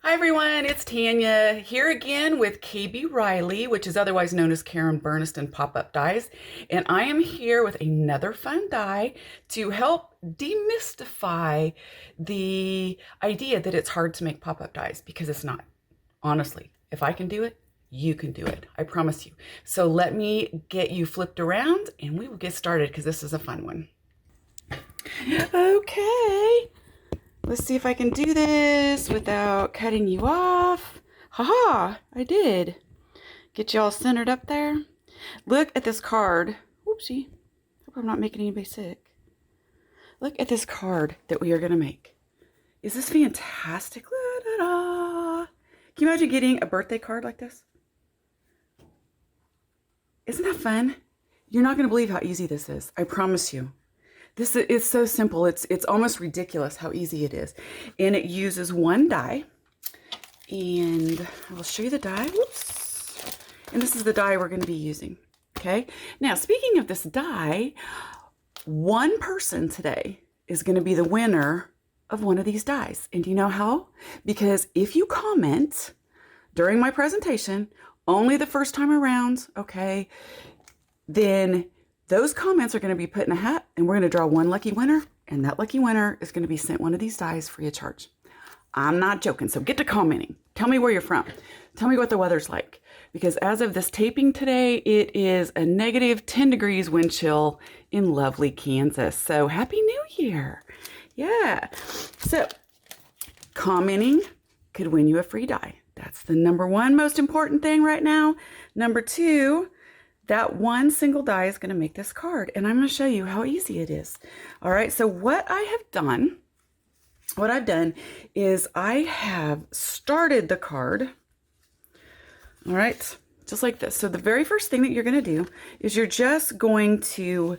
Hi everyone, it's Tanya here again with KB Riley, which is otherwise known as Karen Burnsiton Pop-up Dies, and I am here with another fun die to help demystify the idea that it's hard to make pop-up dies, because it's not. Honestly, if I can do it, you can do it. I promise you. So let me get you flipped around and we will get started because this is a fun one. Okay. Let's see if I can do this without cutting you off. Haha, I did. Get you all centered up there. Look at this card. Whoopsie. Hope I'm not making anybody sick. Look at this card that we are going to make. Is this fantastic? La, da, da. Can you imagine getting a birthday card like this? Isn't that fun? You're not going to believe how easy this is. I promise you. This is so simple. It's almost ridiculous how easy it is. And it uses one die. And I will show you the die. Whoops. And this is the die we're going to be using. Okay. Now, speaking of this die, one person today is going to be the winner of one of these dies. And do you know how? Because if you comment during my presentation, only the first time around, okay, then those comments are going to be put in a hat, and we're going to draw one lucky winner, and that lucky winner is going to be sent one of these dies free of charge. I'm not joking, so get to commenting. Tell me where you're from. Tell me what the weather's like, because as of this taping today, it is a negative 10 degrees wind chill in lovely Kansas. So Happy New Year. Yeah. So commenting could win you a free die. That's the number one most important thing right now. Number two, that one single die is going to make this card, and I'm going to show you how easy it is. All right, so what I've done is I have started the card, all right, just like this. So the very first thing that you're going to do is you're going to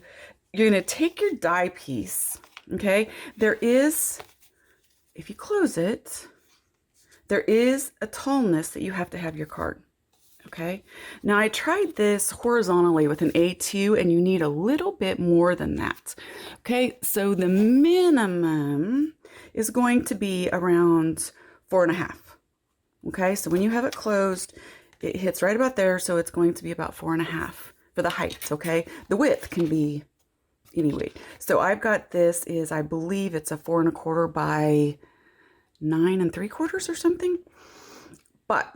take your die piece, okay? There is, if you close it, there is a tallness that you have to have your card. Okay, now I tried this horizontally with an A2, and you need a little bit more than that. Okay, so the minimum is going to be around 4.5. Okay, so when you have it closed, it hits right about there, so it's going to be about 4.5 for the height. Okay, the width can be anyway. So I've got this is, I believe it's a 4.25 by 9 3/4 or something, but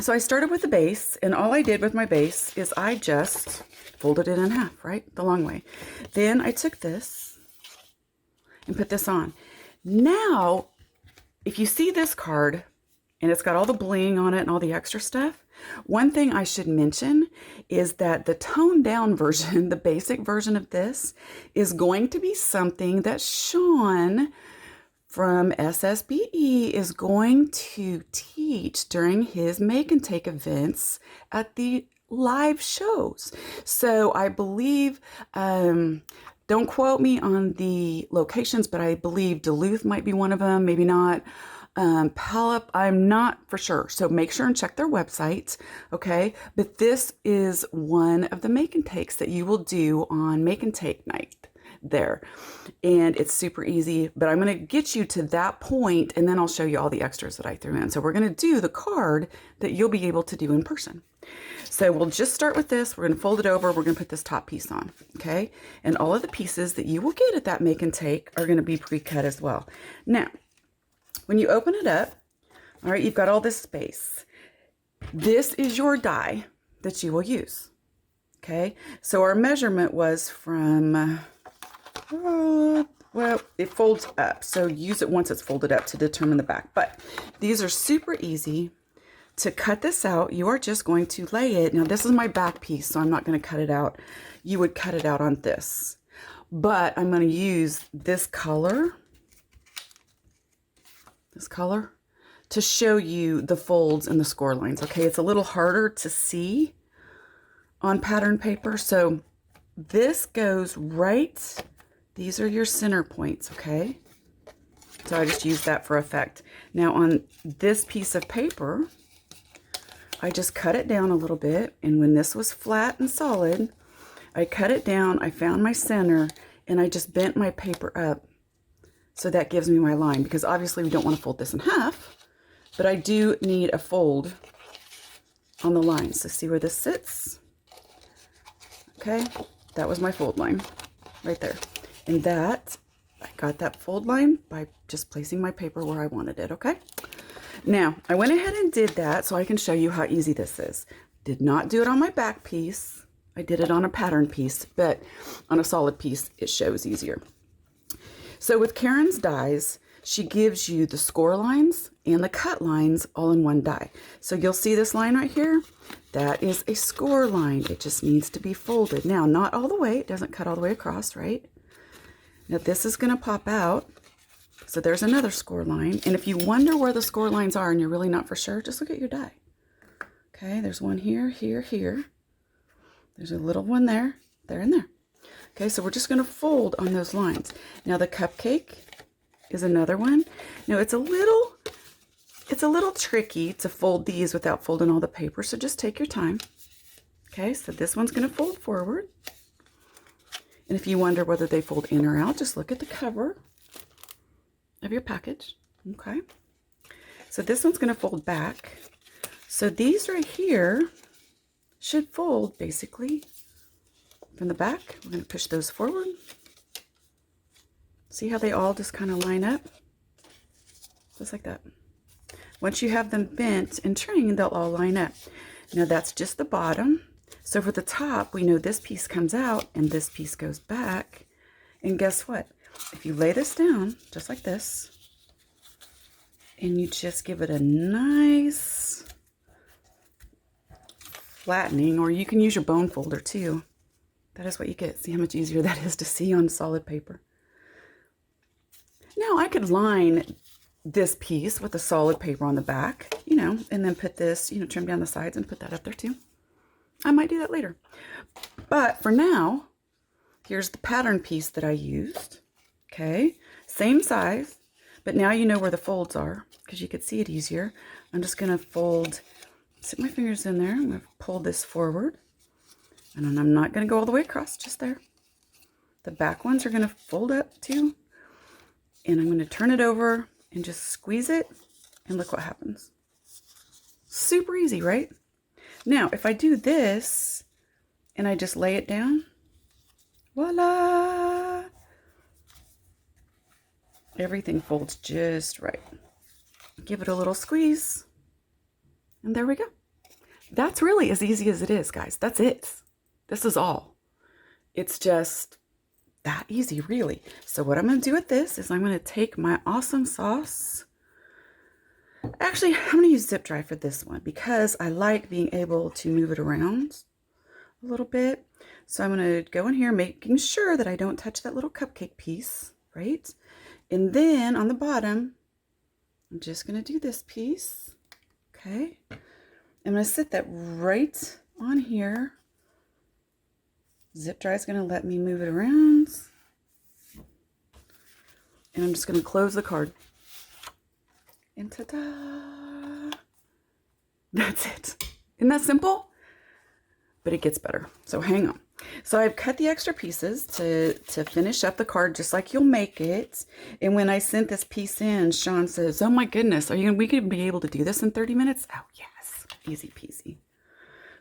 so I started with the base, and all I did with my base is I just folded it in half, right? The long way. Then I took this and put this on. Now, if you see this card, and it's got all the bling on it and all the extra stuff, one thing I should mention is that the toned down version, the basic version of this, is going to be something that Sean from SSBE is going to teach during his make and take events at the live shows. So I believe, don't quote me on the locations, but I believe Duluth might be one of them, maybe not. Pallop, I'm not for sure. So make sure and check their website, okay? But this is one of the make and takes that you will do on make and take night there, and it's super easy, but I'm going to get you to that point, and then I'll show you all the extras that I threw in. So we're going to do the card that you'll be able to do in person. So we'll just start with this. We're going to fold it over. We're going to put this top piece on, okay? And all of the pieces that you will get at that make and take are going to be pre-cut as well. Now, when you open it up, all right, you've got all this space. This is your die that you will use, okay? So our measurement was from well, it folds up, so use it once it's folded up to determine the back. But these are super easy to cut this out. You are just going to lay it. Now, this is my back piece, so I'm not going to cut it out. You would cut it out on this. But I'm going to use this color, to show you the folds and the score lines. Okay, it's a little harder to see on pattern paper, so this goes right. These are your center points, okay? So I just use that for effect. Now on this piece of paper, I just cut it down a little bit, and when this was flat and solid, I cut it down, I found my center, and I just bent my paper up. So that gives me my line, because obviously we don't want to fold this in half. but I do need a fold on the lines. So see where this sits? Okay, that was my fold line right there. And that, I got that fold line by just placing my paper where I wanted it, okay? Now, I went ahead and did that so I can show you how easy this is. Did not do it on my back piece. I did it on a pattern piece, but on a solid piece, it shows easier. So with Karen's dies, she gives you the score lines and the cut lines all in one die. So you'll see this line right here. That is a score line. It just needs to be folded. Now, not all the way. It doesn't cut all the way across, right? Now, this is going to pop out. So there's another score line. And if you wonder where the score lines are and you're really not for sure, just look at your die. Okay, there's one here, here, here. There's a little one there, there, and there. Okay, so we're just going to fold on those lines. Now the cupcake is another one. Now it's a little tricky to fold these without folding all the paper, so just take your time. Okay, so this one's going to fold forward. And if you wonder whether they fold in or out, just look at the cover of your package. Okay, so this one's going to fold back. So these right here should fold basically from the back. We're going to push those forward. See how they all just kind of line up? Just like that. Once you have them bent and trained, they'll all line up. Now that's just the bottom. So for the top, we know this piece comes out and this piece goes back. And guess what? If you lay this down, just like this, and you just give it a nice flattening, or you can use your bone folder too. That is what you get. See how much easier that is to see on solid paper. Now I could line this piece with a solid paper on the back, you know, and then put this, you know, trim down the sides and put that up there too. I might do that later. But for now, here's the pattern piece that I used. Okay, same size, but now you know where the folds are because you could see it easier. I'm just going to fold, sit my fingers in there. I'm going to pull this forward. And I'm not going to go all the way across, just there. The back ones are going to fold up too. And I'm going to turn it over and just squeeze it. And look what happens. Super easy, right? Now, if I do this and I just lay it down, voila! Everything folds just right. Give it a little squeeze. And there we go. That's really as easy as it is, guys. That's it. This is all. It's just that easy, really. So what I'm going to do with this is I'm going to take my awesome sauce. Actually, I'm going to use zip dry for this one because I like being able to move it around a little bit. So I'm going to go in here making sure that I don't touch that little cupcake piece, right? And then on the bottom, I'm just going to do this piece. Okay. I'm going to sit that right on here. Zip dry is going to let me move it around. And I'm just going to close the card. And ta-da! That's it. Isn't that simple? But it gets better. So hang on. So I've cut the extra pieces to finish up the card just like you'll make it. And when I sent this piece in, Sean says, "Oh my goodness, we could be able to do this in 30 minutes?" Oh yes, easy peasy.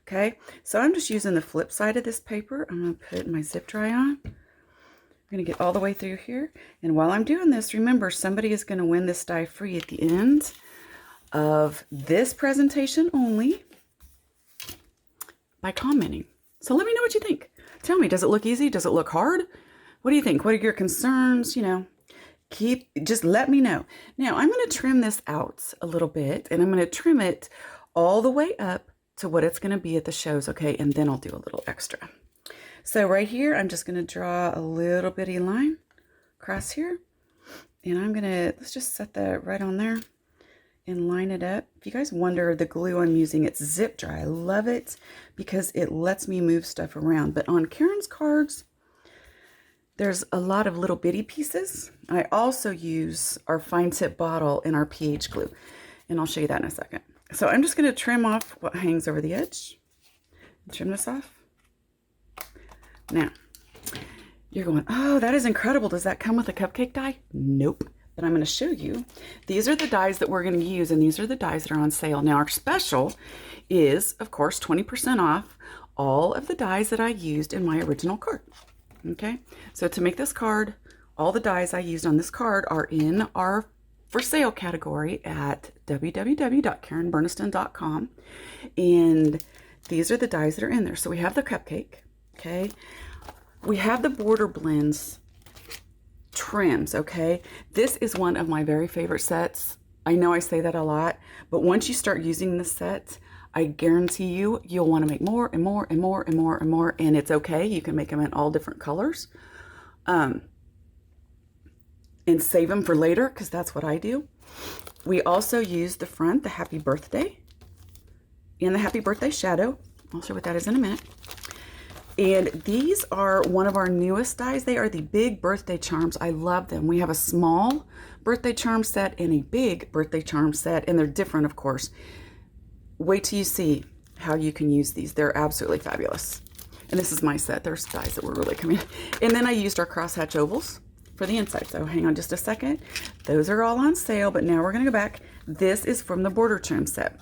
Okay, so I'm just using the flip side of this paper. I'm going to put my zip dry on. I'm going to get all the way through here. And while I'm doing this, remember, somebody is going to win this die free at the end of this presentation only by commenting. So let me know what you think. Tell me, does it look easy? Does it look hard? What do you think? What are your concerns? You know, just let me know. Now, I'm going to trim this out a little bit, and I'm going to trim it all the way up to what it's going to be at the shows, okay? And then I'll do a little extra. So right here, I'm just going to draw a little bitty line across here. And I'm going to, let's just set that right on there and line it up. If you guys wonder, the glue I'm using, it's zip dry. I love it because it lets me move stuff around. But on Karen's cards, there's a lot of little bitty pieces. I also use our fine tip bottle and our pH glue. And I'll show you that in a second. So I'm just going to trim off what hangs over the edge. Trim this off. Now, you're going, "Oh, that is incredible. Does that come with a cupcake die?" Nope. that I'm going to show you. These are the dies that we're going to use, and these are the dies that are on sale. Now our special is, of course, 20% off all of the dies that I used in my original card. Okay, so to make this card, all the dies I used on this card are in our for sale category at www.KarenBurnston.com, and these are the dies that are in there. So we have the cupcake, okay, we have the border blends trims, okay. This is one of my very favorite sets. I know I say that a lot, but once you start using this set, I guarantee you, you'll want to make more and more and more and more and more, and it's okay. You can make them in all different colors. And save them for later, because that's what I do. We also use the front, the happy birthday, and the happy birthday shadow. I'll show what that is in a minute. And these are one of our newest dies. They are the big birthday charms. I love them. We have a small birthday charm set and a big birthday charm set, and they're different, of course. Wait till you see how you can use these. They're absolutely fabulous. And this is my set. There's dies that were really coming. And then I used our crosshatch ovals for the inside. So hang on just a second. Those are all on sale, but now we're going to go back. This is from the border trim set.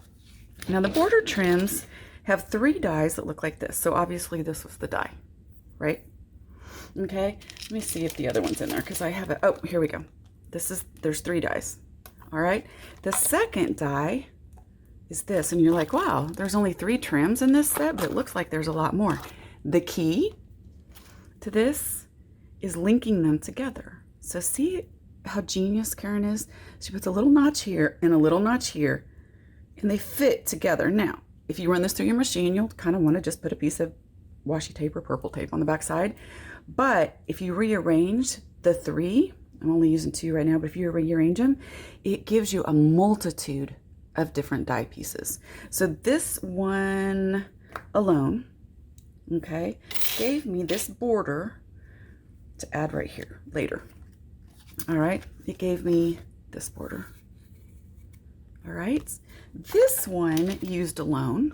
Now the border trims have 3 dies that look like this. So obviously this was the die, right? Okay, let me see if the other one's in there, because I have it. Oh, here we go. There's 3 dies. All right, the second die is this, and you're like, wow, there's only 3 trims in this set, but it looks like there's a lot more. The key to this is linking them together. So see how genius Karen is? She puts a little notch here and a little notch here, and they fit together. Now, if you run this through your machine, you'll kind of want to just put a piece of washi tape or purple tape on the back side. But if you rearrange the 3, I'm only using 2 right now, but if you rearrange them, it gives you a multitude of different die pieces. So this one alone, okay, gave me this border to add right here later. All right, it gave me this border. All right, this one used alone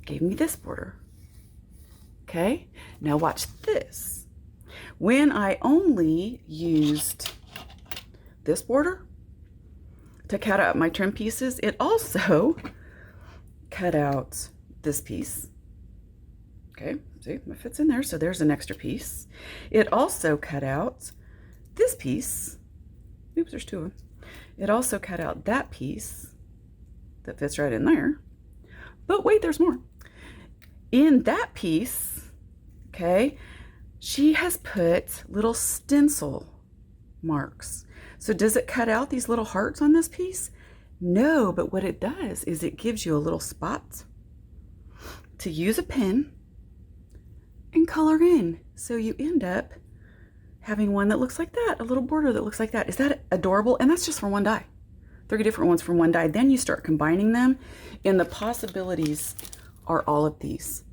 gave me this border. Okay, now watch this. When I only used this border to cut out my trim pieces, it also cut out this piece. Okay, see, it fits in there, so there's an extra piece. It also cut out this piece. Oops, there's 2 of them. It also cut out that piece that fits right in there. But wait, there's more. In that piece, okay, she has put little stencil marks. So does it cut out these little hearts on this piece? No, but what it does is it gives you a little spot to use a pen and color in. So you end up having one that looks like that, a little border that looks like that. Is that adorable? And that's just from one die. 3 different ones from one die. Then you start combining them, and the possibilities are all of these.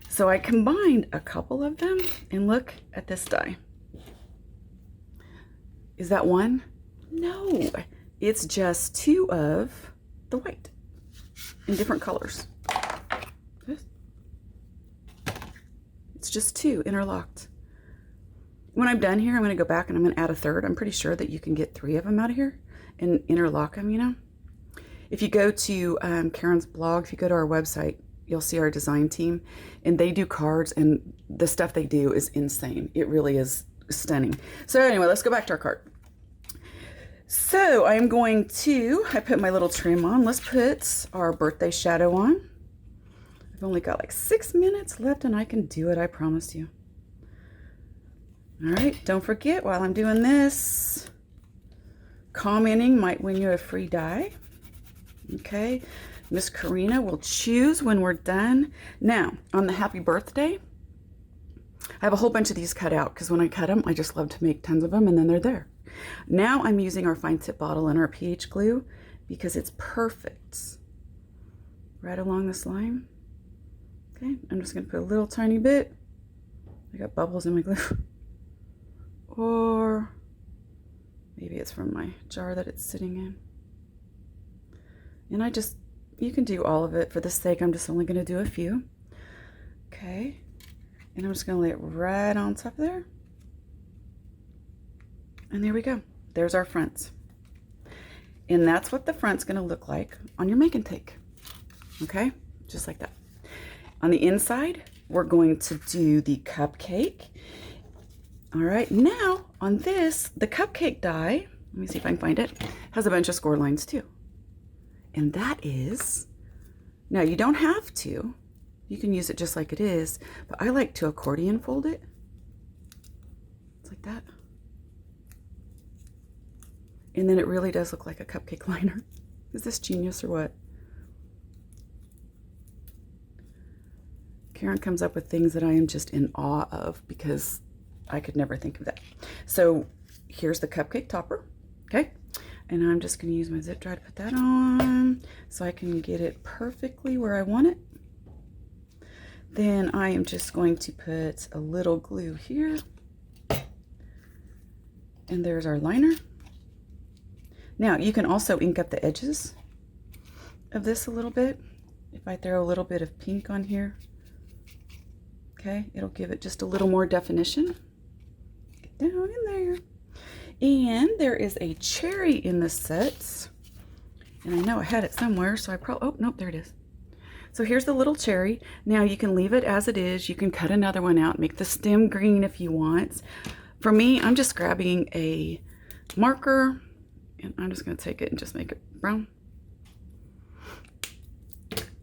So I combined a couple of them, and look at this die. Is that one? No, it's just 2 of the white in different colors. It's just 2 interlocked. When I'm done here, I'm going to go back and I'm going to add a third. I'm pretty sure that you can get 3 of them out of here and interlock them, you know. If you go to Karen's blog, if you go to our website, you'll see our design team, and they do cards, and the stuff they do is insane. It really is stunning. So anyway, let's go back to our card. So I put my little trim on. Let's put our birthday shadow on. I've only got like 6 minutes left, and I can do it, I promise you. All right, don't forget, while I'm doing this, commenting might win you a free die. Okay, Miss Karina will choose when we're done. Now, on the happy birthday, I have a whole bunch of these cut out, because when I cut them, I just love to make tons of them, and then they're there. Now I'm using our fine tip bottle and our pH glue, because it's perfect right along this line. Okay, I'm just going to put a little tiny bit. I got bubbles in my glue. Or maybe it's from my jar that it's sitting in. And you can do all of it. For the sake, I'm just only going to do a few. Okay, and I'm just going to lay it right on top there. And there we go. there's our fronts. And that's what the front's going to look like on your make and take. Okay, just like that. On the inside, we're going to do the cupcake. All right, now on this, the cupcake die, let me see if I can find it, has a bunch of score lines too. And that is, now you don't have to, you can use it just like it is, but I like to accordion fold it. It's like that. And then it really does look like a cupcake liner. Is this genius or what? Karen comes up with things that I am just in awe of because I could never think of that. So here's the cupcake topper, okay? And I'm just gonna use my zip dry to put that on so I can get it perfectly where I want it. Then I am just going to put a little glue here. And there's our liner. Now you can also ink up the edges of this a little bit. If I throw a little bit of pink on here, okay, it'll give it just a little more definition. Get down in there. And there is a cherry in the sets. And I know I had it somewhere, so I probably, oh, nope, there it is. So here's the little cherry. Now you can leave it as it is. You can cut another one out, make the stem green if you want. For me, I'm just grabbing a marker and I'm just gonna take it and just make it brown.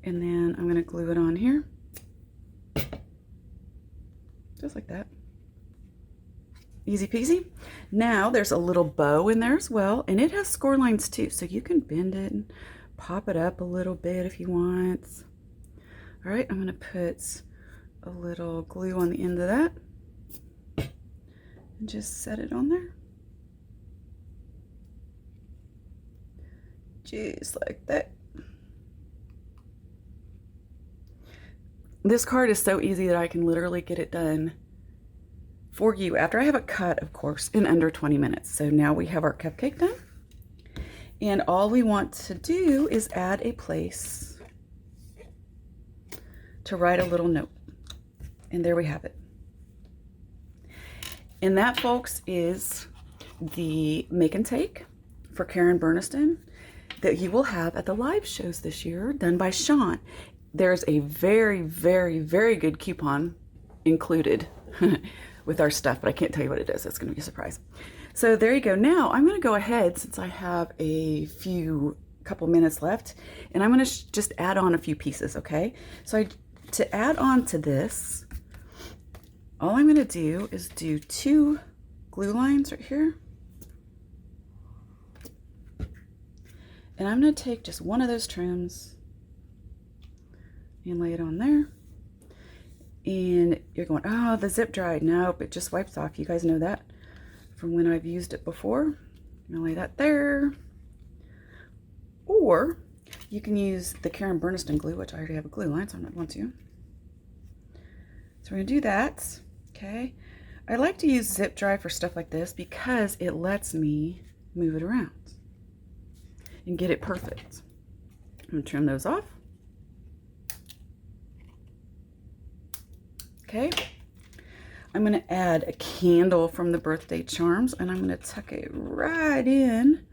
And then I'm gonna glue it on here. Just like that. Easy peasy. Now there's a little bow in there as well, and it has score lines too, so you can bend it and pop it up a little bit if you want. All right, I'm gonna put a little glue on the end of that and just set it on there. Just like that. This card is so easy that I can literally get it done for you after I have it cut, of course, in under 20 minutes. So now we have our cupcake done. And all we want to do is add a place to write a little note. And there we have it. And that, folks, is the make and take for Karen Burnsiton that you will have at the live shows this year, done by Sean. There's a very, very, very good coupon included with our stuff, but I can't tell you what it is. It's going to be a surprise. So there you go. Now I'm going to go ahead, since I have a couple minutes left, and I'm going to just add on a few pieces, okay? So to add on to this, all I'm going to do is do 2 glue lines right here. And I'm going to take just one of those trims and lay it on there. And you're going, oh, the zip dried. Nope, it just wipes off. You guys know that from when I've used it before. I'm gonna lay that there. Or you can use the Karen Burnsiton glue, which I already have a glue line, so I'm not going to. So we're gonna do that, okay? I like to use zip dry for stuff like this because it lets me move it around and get it perfect. I'm gonna trim those off. Okay, I'm going to add a candle from the birthday charms, and I'm going to tuck it right in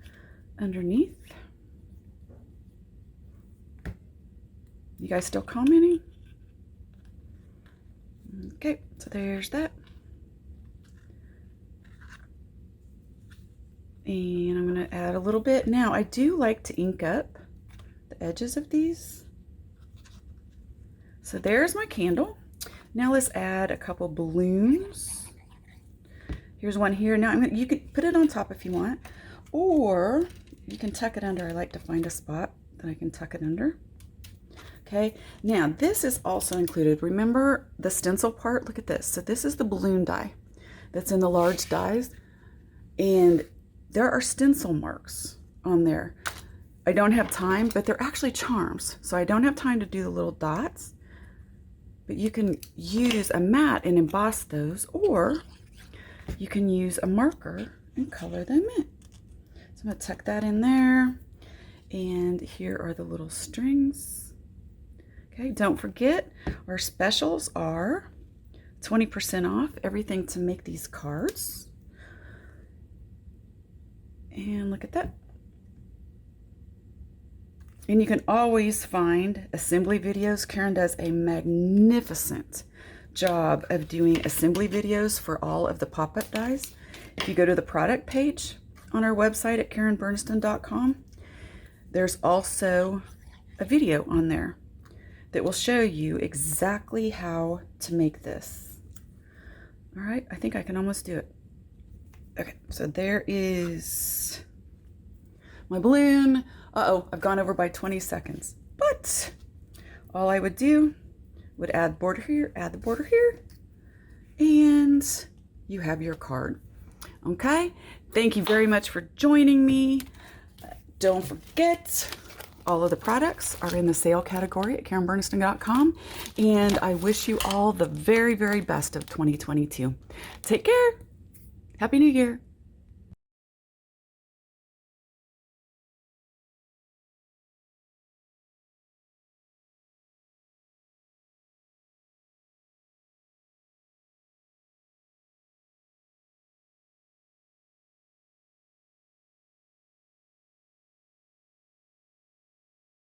underneath. You guys still commenting? Okay, so there's that. And I'm going to add a little bit. Now, I do like to ink up the edges of these. So there's my candle. Now let's add a couple balloons. Here's one here. Now you can put it on top if you want, or you can tuck it under. I like to find a spot that I can tuck it under. Okay, now this is also included. Remember the stencil part? Look at this. So this is the balloon die that's in the large dies, and there are stencil marks on there. I don't have time, but they're actually charms. So I don't have time to do the little dots. But you can use a mat and emboss those, or you can use a marker and color them in. So I'm going to tuck that in there. And here are the little strings. Okay, don't forget our specials are 20% off everything to make these cards. And look at that. And you can always find assembly videos. Karen does a magnificent job of doing assembly videos for all of the pop-up dies. If you go to the product page on our website at KarenBurnsiton.com, there's also a video on there that will show you exactly how to make this. All right, I think I can almost do it. Okay, so there is my balloon. Uh-oh, I've gone over by 20 seconds. But all I would do would add border here, add the border here, and you have your card. Okay, thank you very much for joining me. Don't forget, all of the products are in the sale category at KarenBurnsiton.com, and I wish you all the very, very best of 2022. Take care. Happy New Year.